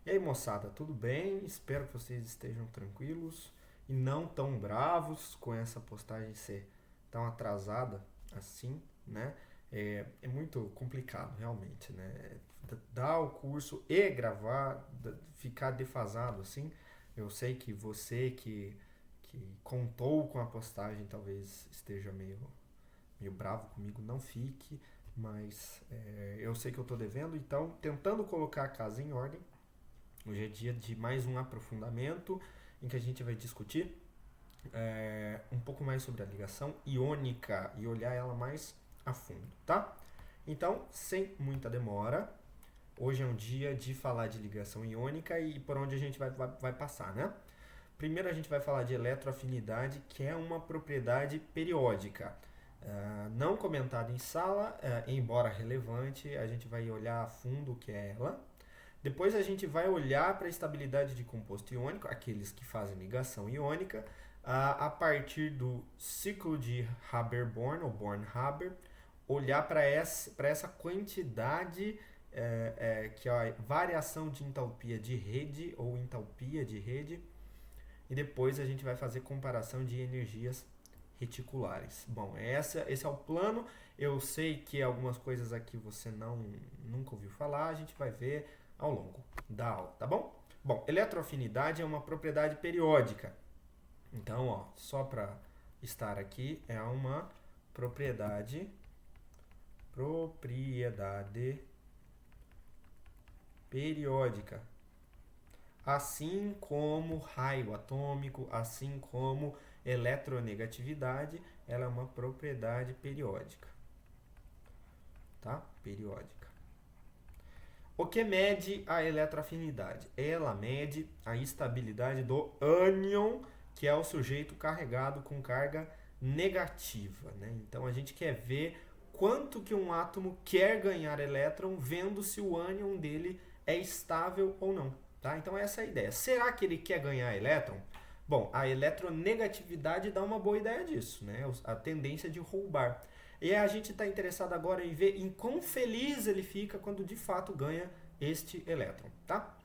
E aí, moçada, tudo bem? Espero que vocês estejam tranquilos e não tão bravos com essa postagem ser tão atrasada assim, né? É muito complicado, realmente, né? Dar o curso e gravar, ficar defasado assim. Eu sei que você que contou com a postagem talvez esteja meio bravo comigo, não fique, mas eu sei que eu estou devendo, então tentando colocar a casa em ordem. Hoje é dia de mais um aprofundamento em que a gente vai discutir um pouco mais sobre a ligação iônica e olhar ela mais a fundo, tá? Então, sem muita demora, hoje é um dia de falar de ligação iônica e por onde a gente vai passar, né? Primeiro a gente vai falar de eletroafinidade, que é uma propriedade periódica. Não comentada em sala, embora relevante, a gente vai olhar a fundo o que é ela. Depois a gente vai olhar para a estabilidade de composto iônico, aqueles que fazem ligação iônica, a partir do ciclo de Haber-Bohr, ou Born-Haber, olhar para essa quantidade, que é a variação de entalpia de rede, ou entalpia de rede, e depois a gente vai fazer comparação de energias reticulares. Bom, esse é o plano. Eu sei que algumas coisas aqui você nunca ouviu falar, a gente vai ver ao longo da aula, tá bom? Bom, eletroafinidade é uma propriedade periódica. Então, ó, só para estar aqui, é uma propriedade periódica. Assim como raio atômico, assim como eletronegatividade, ela é uma propriedade periódica, tá? Periódica. O que mede a eletroafinidade? Ela mede a estabilidade do ânion, que é o sujeito carregado com carga negativa, né? Então a gente quer ver quanto que um átomo quer ganhar elétron, vendo se o ânion dele é estável ou não, tá? Então essa é a ideia. Será que ele quer ganhar elétron? Bom, a eletronegatividade dá uma boa ideia disso, né? A tendência de roubar. E a gente está interessado agora em ver em quão feliz ele fica quando de fato ganha este elétron, tá?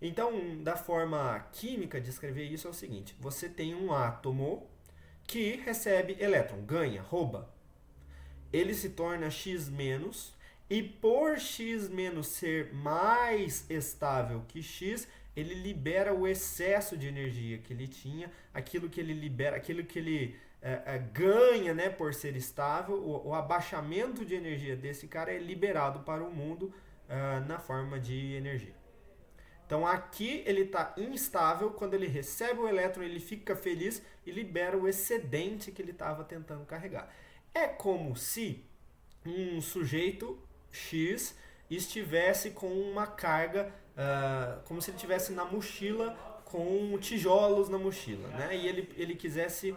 Então, da forma química de escrever isso é o seguinte: você tem um átomo que recebe elétron, ganha, rouba. Ele se torna X menos e por X menos ser mais estável que X, ele libera o excesso de energia que ele tinha, aquilo que ele libera, aquilo que ele ganha, né, por ser estável, o abaixamento de energia desse cara é liberado para o mundo na forma de energia. Então aqui ele está instável, quando ele recebe o elétron ele fica feliz e libera o excedente que ele estava tentando carregar. É como se um sujeito X estivesse com uma carga, como se ele estivesse na mochila com tijolos na mochila, né? E ele quisesse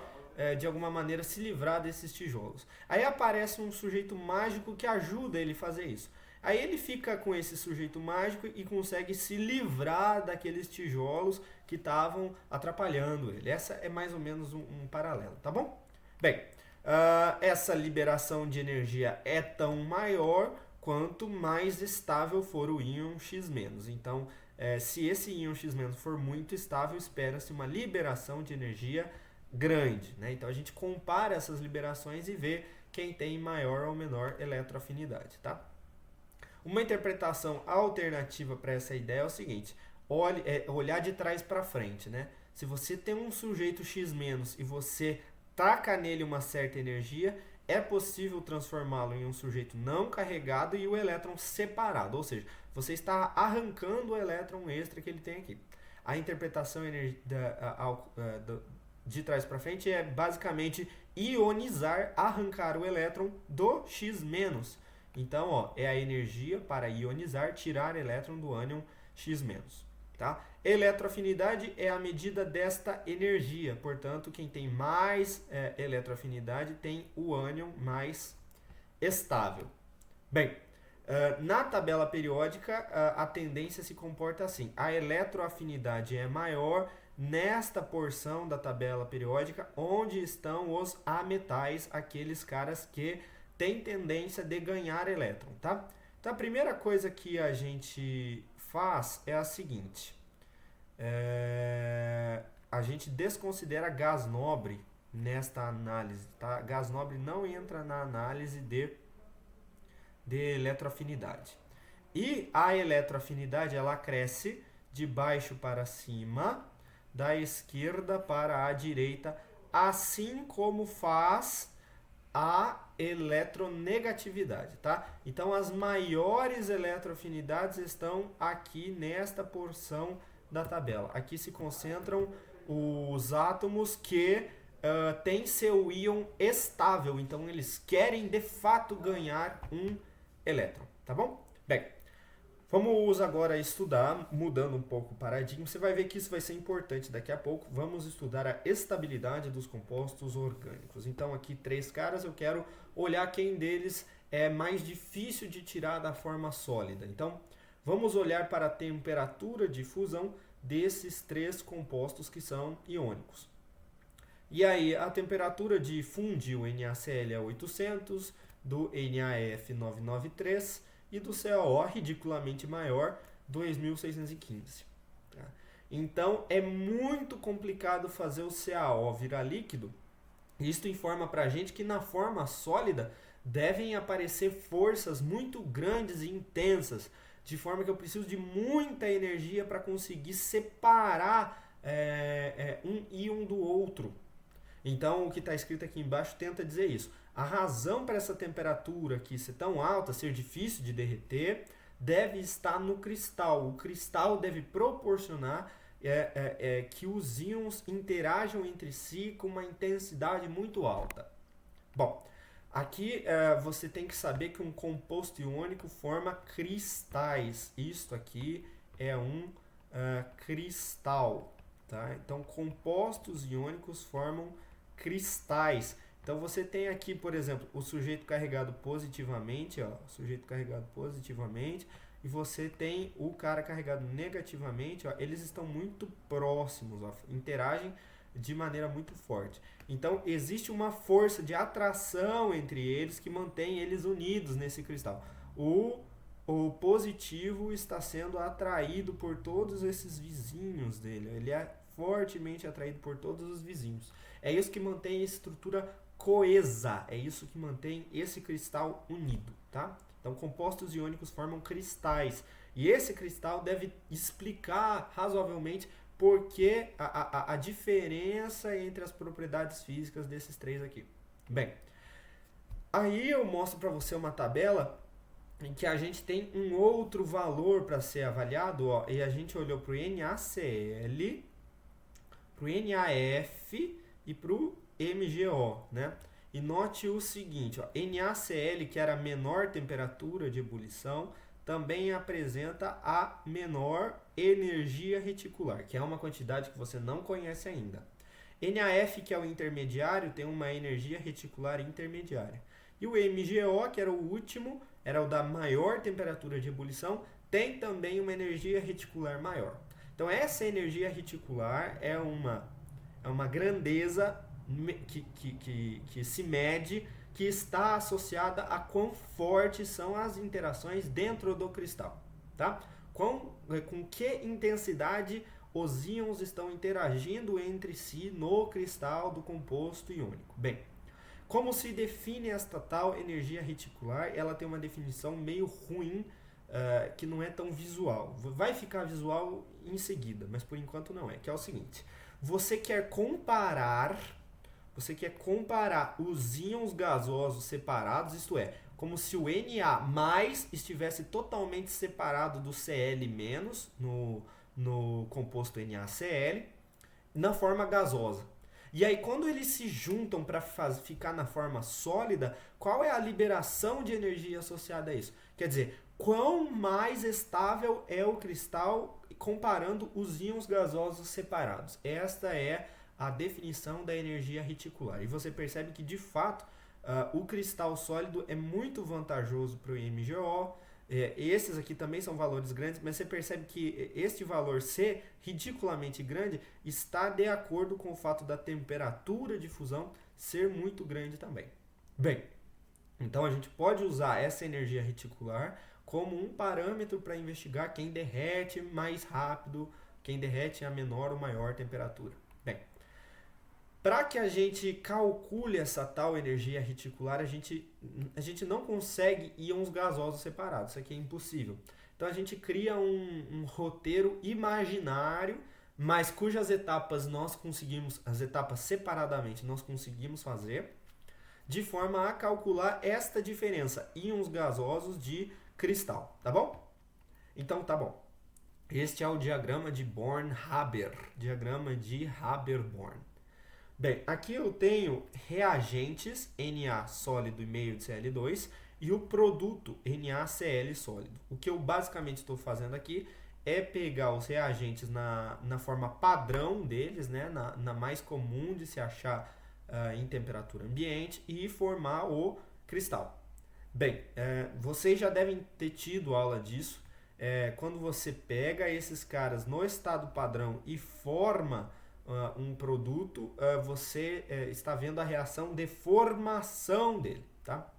de alguma maneira se livrar desses tijolos. Aí aparece um sujeito mágico que ajuda ele a fazer isso. Aí ele fica com esse sujeito mágico e consegue se livrar daqueles tijolos que estavam atrapalhando ele. Essa é mais ou menos um paralelo, tá bom? Bem, essa liberação de energia é tão maior quanto mais estável for o íon X-. Então, se esse íon X- for muito estável, espera-se uma liberação de energia grande, né? Então a gente compara essas liberações e vê quem tem maior ou menor eletroafinidade, tá? Uma interpretação alternativa para essa ideia é o seguinte: olhar de trás para frente, né? Se você tem um sujeito X- e você taca nele uma certa energia, é possível transformá-lo em um sujeito não carregado e o elétron separado, ou seja, você está arrancando o elétron extra que ele tem aqui. A interpretação de trás para frente é basicamente ionizar, arrancar o elétron do X-. Então, ó, é a energia para ionizar, tirar elétron do ânion X-. Tá? Eletroafinidade é a medida desta energia, portanto, quem tem mais eletroafinidade tem o ânion mais estável. Bem, na tabela periódica, a tendência se comporta assim: a eletroafinidade é maior nesta porção da tabela periódica onde estão os ametais, aqueles caras que têm tendência de ganhar elétron, tá? Então a primeira coisa que a gente faz é a seguinte. A gente desconsidera gás nobre nesta análise, tá? Gás nobre não entra na análise de eletroafinidade. E a eletroafinidade, ela cresce de baixo para cima, da esquerda para a direita, assim como faz a eletronegatividade, tá? Então, as maiores eletroafinidades estão aqui nesta porção da tabela. Aqui se concentram os átomos que têm seu íon estável, então eles querem de fato ganhar um elétron, tá bom? Bem, vamos agora estudar, mudando um pouco o paradigma, você vai ver que isso vai ser importante daqui a pouco. Vamos estudar a estabilidade dos compostos orgânicos. Então aqui 3 caras, eu quero olhar quem deles é mais difícil de tirar da forma sólida. Então vamos olhar para a temperatura de fusão desses 3 compostos que são iônicos. E aí a temperatura de fundir o NaCl é 800, do NaF 993 e do CaO ridiculamente maior, 2615. Tá? Então é muito complicado fazer o CaO virar líquido. Isto informa para a gente que na forma sólida devem aparecer forças muito grandes e intensas, de forma que eu preciso de muita energia para conseguir separar um íon do outro. Então, o que está escrito aqui embaixo tenta dizer isso. A razão para essa temperatura aqui ser tão alta, ser difícil de derreter, deve estar no cristal. O cristal deve proporcionar que os íons interajam entre si com uma intensidade muito alta. Bom, aqui você tem que saber que um composto iônico forma cristais. Isto aqui é um cristal. Tá? Então, compostos iônicos formam cristais. Então você tem aqui, por exemplo, o sujeito carregado positivamente, ó, e você tem o cara carregado negativamente, ó, eles estão muito próximos, ó, interagem de maneira muito forte. Então existe uma força de atração entre eles que mantém eles unidos nesse cristal. O positivo está sendo atraído por todos esses vizinhos dele, ele é fortemente atraído por todos os vizinhos. É isso que mantém a estrutura coesa, é isso que mantém esse cristal unido, tá? Então, compostos iônicos formam cristais. E esse cristal deve explicar razoavelmente por que a diferença entre as propriedades físicas desses 3 aqui. Bem, aí eu mostro para você uma tabela em que a gente tem um outro valor para ser avaliado, ó, e a gente olhou para o NaCl, para o NaF e para o MgO, né? E note o seguinte, ó, NaCl, que era a menor temperatura de ebulição, também apresenta a menor energia reticular, que é uma quantidade que você não conhece ainda. NaF, que é o intermediário, tem uma energia reticular intermediária. E o MgO, que era o último, era o da maior temperatura de ebulição, tem também uma energia reticular maior. Então essa energia reticular é uma grandeza que se mede, que está associada a quão fortes são as interações dentro do cristal. Tá? Com que intensidade os íons estão interagindo entre si no cristal do composto iônico. Bem, como se define esta tal energia reticular? Ela tem uma definição meio ruim, que não é tão visual. Vai ficar visual em seguida, mas por enquanto não é. Que é o seguinte, você quer comparar os íons gasosos separados, isto é, como se o Na+ estivesse totalmente separado do Cl- no composto NaCl, na forma gasosa. E aí, quando eles se juntam para ficar na forma sólida, qual é a liberação de energia associada a isso? Quer dizer, quão mais estável é o cristal comparando os íons gasosos separados. Esta é a definição da energia reticular. E você percebe que, de fato, o cristal sólido é muito vantajoso para o MgO. Esses aqui também são valores grandes, mas você percebe que este valor ser ridiculamente grande está de acordo com o fato da temperatura de fusão ser muito grande também. Bem, então a gente pode usar essa energia reticular como um parâmetro para investigar quem derrete mais rápido, quem derrete a menor ou maior temperatura. Bem, para que a gente calcule essa tal energia reticular, a gente não consegue íons gasosos separados, isso aqui é impossível. Então a gente cria um roteiro imaginário, mas cujas etapas nós conseguimos, as etapas separadamente nós conseguimos fazer, de forma a calcular esta diferença, íons gasosos de cristal, tá bom? Então tá bom. Este é o diagrama de Born-Haber, diagrama de Haber-Born. Bem, aqui eu tenho reagentes Na sólido e meio de Cl2 e o produto NaCl sólido. O que eu basicamente estou fazendo aqui é pegar os reagentes na forma padrão deles, né, na mais comum de se achar em temperatura ambiente e formar o cristal. Bem, vocês já devem ter tido aula disso. Quando você pega esses caras no estado padrão e forma um produto, você está vendo a reação de formação dele, tá?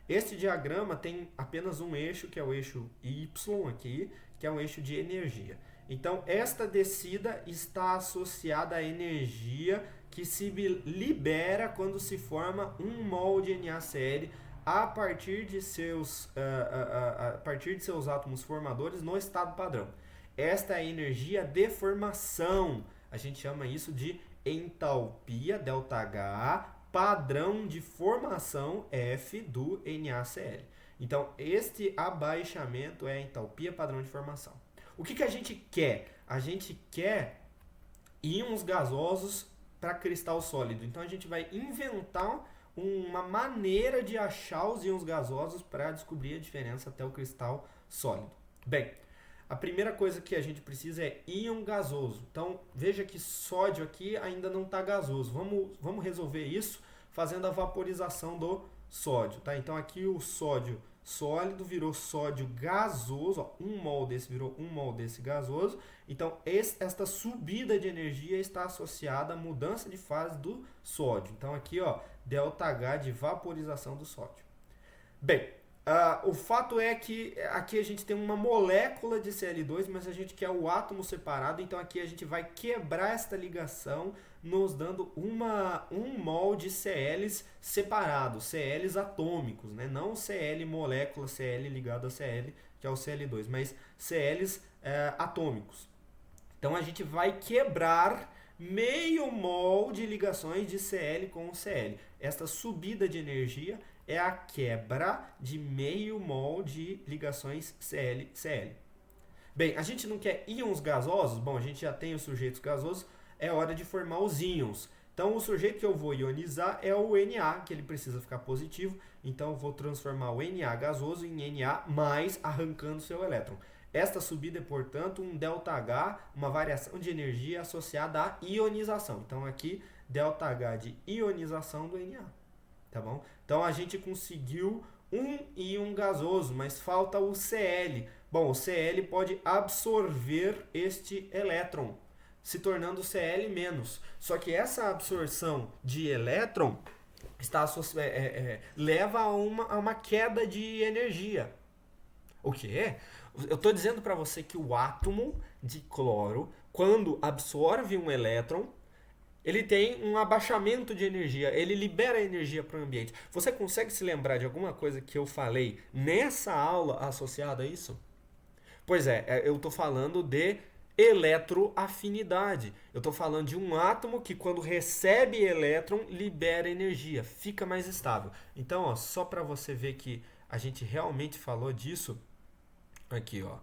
Este diagrama tem apenas um eixo, que é o eixo Y aqui, que é um eixo de energia. Então, esta descida está associada à energia que se libera quando se forma 1 mol de NaCl a partir de seus átomos formadores no estado padrão. Esta é a energia de formação. A gente chama isso de entalpia, ΔH, padrão de formação F do NaCl. Então, este abaixamento é a entalpia padrão de formação. O que a gente quer? A gente quer íons gasosos para cristal sólido. Então, a gente vai inventar uma maneira de achar os íons gasosos para descobrir a diferença até o cristal sólido. Bem, a primeira coisa que a gente precisa é íon gasoso. Então, veja que sódio aqui ainda não está gasoso. Vamos resolver isso fazendo a vaporização do sódio. Tá? Então, aqui o sódio sólido virou sódio gasoso. Ó, 1 mol desse virou 1 mol desse gasoso. Então, esta subida de energia está associada à mudança de fase do sódio. Então, aqui, ó, ΔH de vaporização do sódio. Bem, o fato é que aqui a gente tem uma molécula de Cl2, mas a gente quer o átomo separado, então aqui a gente vai quebrar esta ligação, nos dando 1 mol de Cls separados, Cls atômicos, né? Não Cl molécula, Cl ligado a Cl, que é o Cl2, mas Cls atômicos. Então a gente vai quebrar meio mol de ligações de Cl com Cl. Esta subida de energia é a quebra de meio mol de ligações Cl-Cl. Bem, a gente não quer íons gasosos? Bom, a gente já tem os sujeitos gasosos, é hora de formar os íons. Então, o sujeito que eu vou ionizar é o Na, que ele precisa ficar positivo. Então, eu vou transformar o Na gasoso em Na+, arrancando seu elétron. Esta subida é, portanto, um ΔH, uma variação de energia associada à ionização. Então, aqui, ΔH de ionização do Na. Tá bom? Então, a gente conseguiu um íon gasoso, mas falta o Cl. Bom, o Cl pode absorver este elétron, se tornando Cl-. Só que essa absorção de elétron leva a uma queda de energia. O quê? Eu estou dizendo para você que o átomo de cloro, quando absorve um elétron, ele tem um abaixamento de energia, ele libera energia para o ambiente. Você consegue se lembrar de alguma coisa que eu falei nessa aula associada a isso? Pois é, eu estou falando de eletroafinidade. Eu estou falando de um átomo que, quando recebe elétron, libera energia, fica mais estável. Então, ó, só para você ver que a gente realmente falou disso, aqui, ó.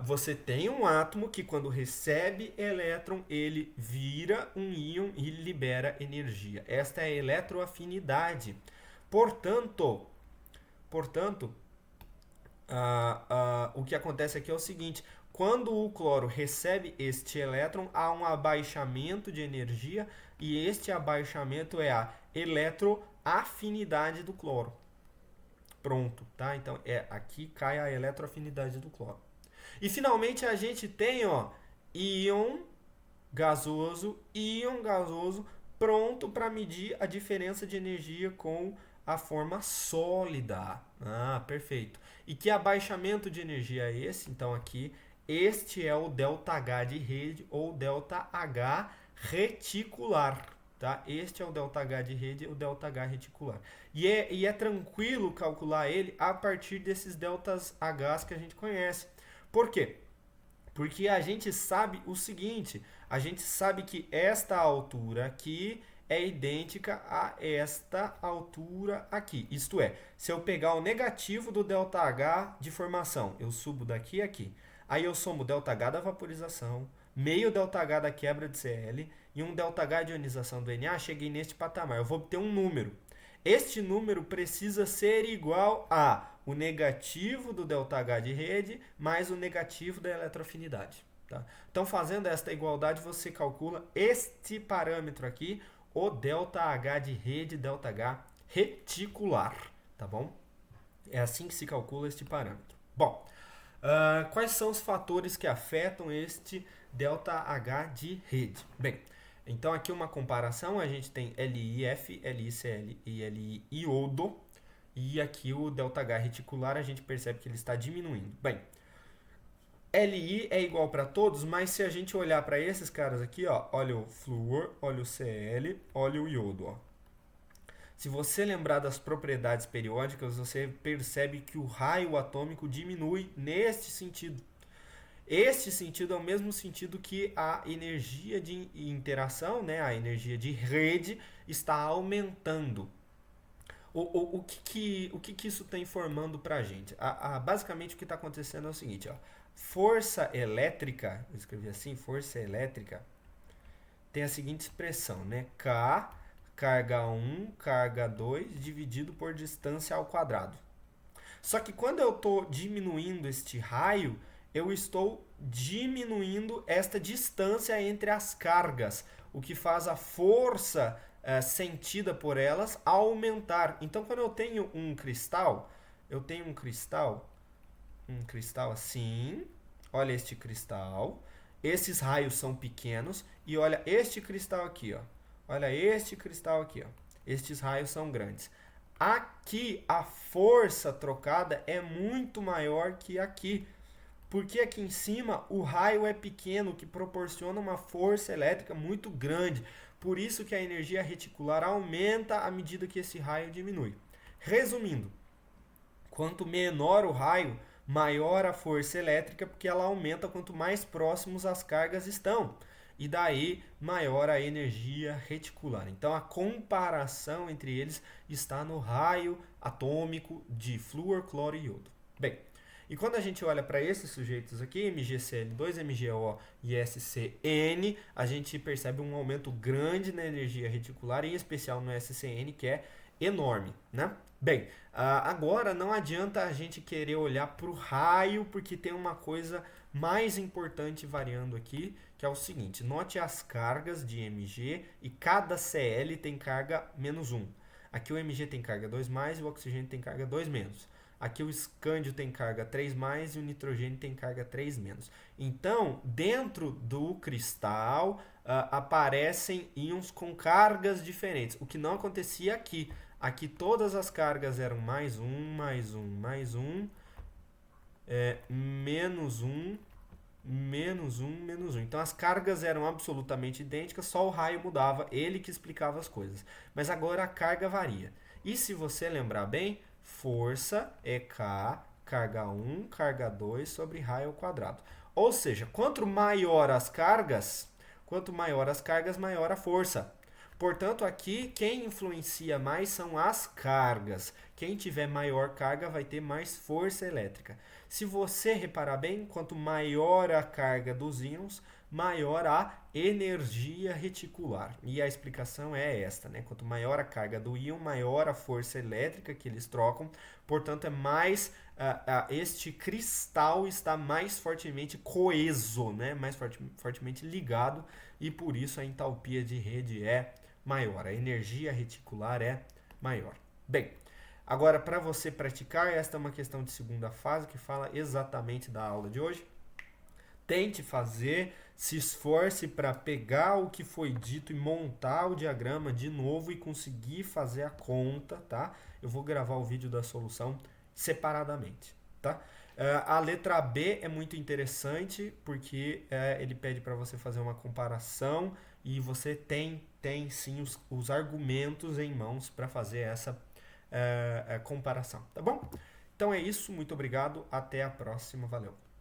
Você tem um átomo que, quando recebe elétron, ele vira um íon e libera energia. Esta é a eletroafinidade. Portanto, o que acontece aqui é o seguinte: quando o cloro recebe este elétron, há um abaixamento de energia, e este abaixamento é a eletroafinidade do cloro. Pronto, tá? Então, aqui cai a eletroafinidade do cloro. E, finalmente, a gente tem, ó, íon gasoso, pronto para medir a diferença de energia com a forma sólida. Ah, perfeito. E que abaixamento de energia é esse? Então aqui, este é o ΔH de rede ou ΔH reticular. Tá? Este é o ΔH de rede, o ΔH reticular. E é tranquilo calcular ele a partir desses ΔH que a gente conhece. Por quê? Porque a gente sabe o seguinte, a gente sabe que esta altura aqui é idêntica a esta altura aqui. Isto é, se eu pegar o negativo do ΔH de formação, eu subo daqui a aqui. Aí eu somo o ΔH da vaporização, meio ΔH da quebra de Cl e um ΔH de ionização do Na, cheguei neste patamar. Eu vou obter um número. Este número precisa ser igual a o negativo do ΔH de rede mais o negativo da eletroafinidade. Tá? Então, fazendo esta igualdade, você calcula este parâmetro aqui, o ΔH de rede, ΔH reticular. Tá bom? É assim que se calcula este parâmetro. Bom, quais são os fatores que afetam este ΔH de rede? Bem, então aqui uma comparação, a gente tem LIF, LICl e LI iodo, e aqui o ΔH reticular a gente percebe que ele está diminuindo. Bem, Li é igual para todos, mas se a gente olhar para esses caras aqui, ó, olha o flúor, olha o Cl, olha o iodo. Ó. Se você lembrar das propriedades periódicas, você percebe que o raio atômico diminui neste sentido. Este sentido é o mesmo sentido que a energia de interação, né, a energia de rede, está aumentando. O que isso está informando para a gente? Basicamente o que está acontecendo é o seguinte, ó, força elétrica, eu escrevi assim, força elétrica, tem a seguinte expressão, né? K, carga 1, carga 2, dividido por distância ao quadrado. Só que quando eu estou diminuindo este raio, eu estou diminuindo esta distância entre as cargas, o que faz a força sentida por elas aumentar. Então, quando eu tenho um cristal assim, olha este cristal, esses raios são pequenos e olha este cristal aqui, ó. Olha este cristal aqui, ó. Estes raios são grandes. Aqui a força trocada é muito maior que aqui. Porque aqui em cima o raio é pequeno, o que proporciona uma força elétrica muito grande. Por isso que a energia reticular aumenta à medida que esse raio diminui. Resumindo, quanto menor o raio, maior a força elétrica, porque ela aumenta quanto mais próximos as cargas estão. E daí, maior a energia reticular. Então, a comparação entre eles está no raio atômico de flúor, cloro e iodo. Bem, e quando a gente olha para esses sujeitos aqui, MgCl2, MgO e SCN, a gente percebe um aumento grande na energia reticular, em especial no SCN, que é enorme, né? Bem, agora não adianta a gente querer olhar para o raio, porque tem uma coisa mais importante variando aqui, que é o seguinte, note as cargas de Mg e cada Cl tem carga menos 1. Aqui o Mg tem carga 2+, e o oxigênio tem carga 2-. Aqui o escândio tem carga 3+, e o nitrogênio tem carga 3-. Então, dentro do cristal, aparecem íons com cargas diferentes, o que não acontecia aqui. Aqui todas as cargas eram mais 1, mais 1, mais 1, menos 1, menos 1, menos 1. Então as cargas eram absolutamente idênticas, só o raio mudava, ele que explicava as coisas. Mas agora a carga varia. E se você lembrar bem, força é K, carga 1, carga 2 sobre raio ao quadrado. Ou seja, quanto maior as cargas, maior a força. Portanto, aqui quem influencia mais são as cargas. Quem tiver maior carga vai ter mais força elétrica. Se você reparar bem, quanto maior a carga dos íons, maior a energia reticular. E a explicação é esta, né? Quanto maior a carga do íon, maior a força elétrica que eles trocam. Portanto, é mais este cristal está mais fortemente coeso, né? Mais fortemente ligado, e por isso a entalpia de rede é maior, a energia reticular é maior. Bem, agora para você praticar, esta é uma questão de segunda fase que fala exatamente da aula de hoje. tente fazer, se esforce para pegar o que foi dito e montar o diagrama de novo e conseguir fazer a conta, tá? Eu vou gravar o vídeo da solução separadamente, tá? A letra B é muito interessante porque ele pede para você fazer uma comparação e você tem sim os argumentos em mãos para fazer essa comparação, tá bom? Então é isso, muito obrigado, até a próxima, valeu!